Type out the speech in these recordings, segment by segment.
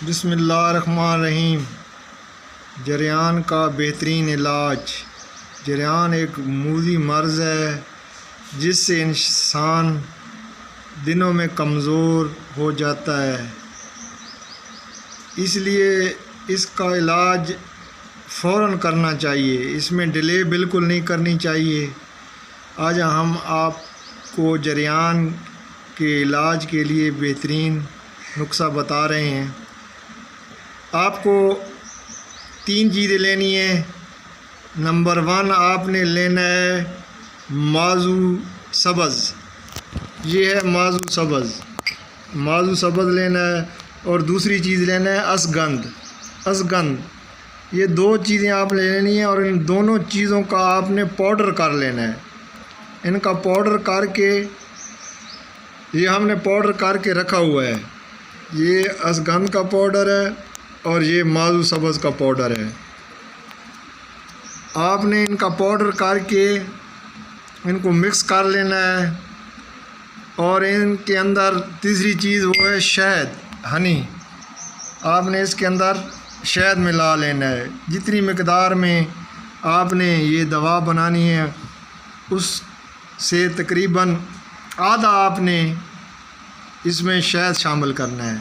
بسم اللہ الرحمن الرحیم۔ جریان کا بہترین علاج۔ جریان ایک موذی مرض ہے جس سے انسان دنوں میں کمزور ہو جاتا ہے، اس لیے اس کا علاج فوراً کرنا چاہیے، اس میں ڈیلے بالکل نہیں کرنی چاہیے۔ آج ہم آپ کو جریان کے علاج کے لیے بہترین نسخہ بتا رہے ہیں۔ آپ کو 3 چیزیں لینی ہیں۔ نمبر 1 آپ نے لینا ہے ماضو سبز، یہ ہے ماضو سبز لینا ہے، اور دوسری چیز لینا ہے اسگند۔ یہ 2 چیزیں آپ لینی ہیں، اور ان دونوں چیزوں کا آپ نے پاؤڈر کر لینا ہے۔ ان کا پاؤڈر کر کے، یہ ہم نے پاؤڈر کر کے رکھا ہوا ہے، یہ اسگند کا پاؤڈر ہے اور یہ ماضو سبز کا پاؤڈر ہے۔ آپ نے ان کا پاؤڈر کر کے ان کو مکس کر لینا ہے، اور ان کے اندر تیسری چیز وہ ہے شہد، ہنی۔ آپ نے اس کے اندر شہد ملا لینا ہے۔ جتنی مقدار میں آپ نے یہ دوا بنانی ہے اس سے تقریباً آدھا آپ نے اس میں شہد شامل کرنا ہے۔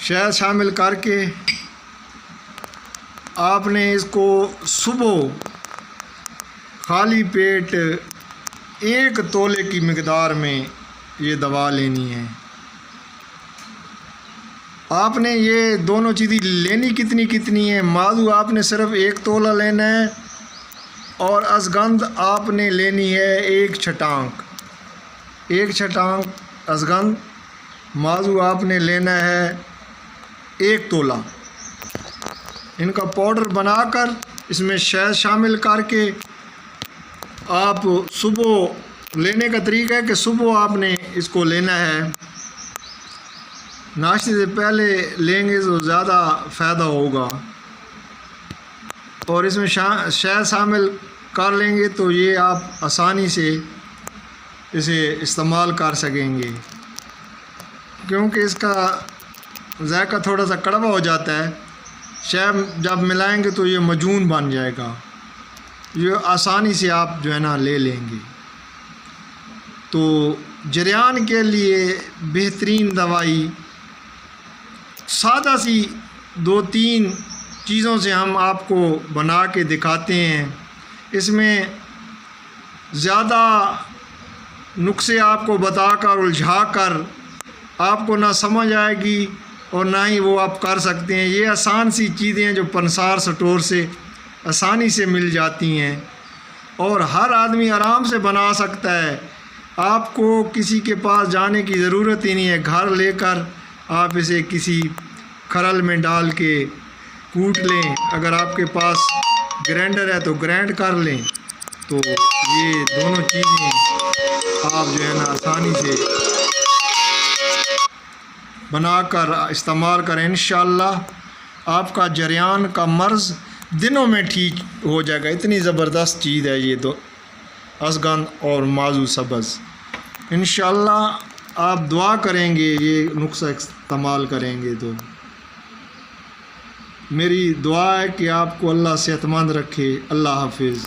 شہد شامل کر کے آپ نے اس کو صبح خالی پیٹ 1 تولے کی مقدار میں یہ دوا لینی ہے۔ آپ نے یہ دونوں چیزیں لینی کتنی ہیں؟ ماضو آپ نے صرف 1 تولہ لینا ہے، اور اسگند آپ نے لینی ہے 1 چھٹانک اسگند۔ ماضو آپ نے لینا ہے 1 تولہ۔ ان کا پاؤڈر بنا کر اس میں شہد شامل کر کے آپ صبح لینے کا طریقہ ہے کہ صبح آپ نے اس کو لینا ہے، ناشتے سے پہلے لیں گے تو زیادہ فائدہ ہوگا، اور اس میں شہد شامل کر لیں گے تو یہ آپ آسانی سے اسے استعمال کر سکیں گے، کیونکہ اس کا ذائقہ تھوڑا سا کڑوا ہو جاتا ہے۔ شہد جب ملائیں گے تو یہ معجون بن جائے گا، یہ آسانی سے آپ جو ہے نا لے لیں گے۔ تو جریان کے لیے بہترین دوائی سادہ سی 2-3 چیزوں سے ہم آپ کو بنا کے دکھاتے ہیں۔ اس میں زیادہ نسخے آپ کو بتا کر الجھا کر آپ کو نہ سمجھ آئے گی، اور نہ ہی وہ آپ کر سکتے ہیں۔ یہ آسان سی چیزیں ہیں جو پنسار سٹور سے آسانی سے مل جاتی ہیں، اور ہر آدمی آرام سے بنا سکتا ہے۔ آپ کو کسی کے پاس جانے کی ضرورت ہی نہیں ہے، گھر لے کر آپ اسے کسی کھرل میں ڈال کے کوٹ لیں۔ اگر آپ کے پاس گرینڈر ہے تو گرینڈ کر لیں۔ تو یہ دونوں چیزیں آپ جو ہے نا آسانی سے بنا کر استعمال کریں، انشاءاللہ آپ کا جریان کا مرض دنوں میں ٹھیک ہو جائے گا۔ اتنی زبردست چیز ہے یہ اسگند اور ماضو سبز۔ انشاءاللہ آپ دعا کریں گے، یہ نسخہ استعمال کریں گے تو میری دعا ہے کہ آپ کو اللہ صحت مند رکھے۔ اللہ حافظ۔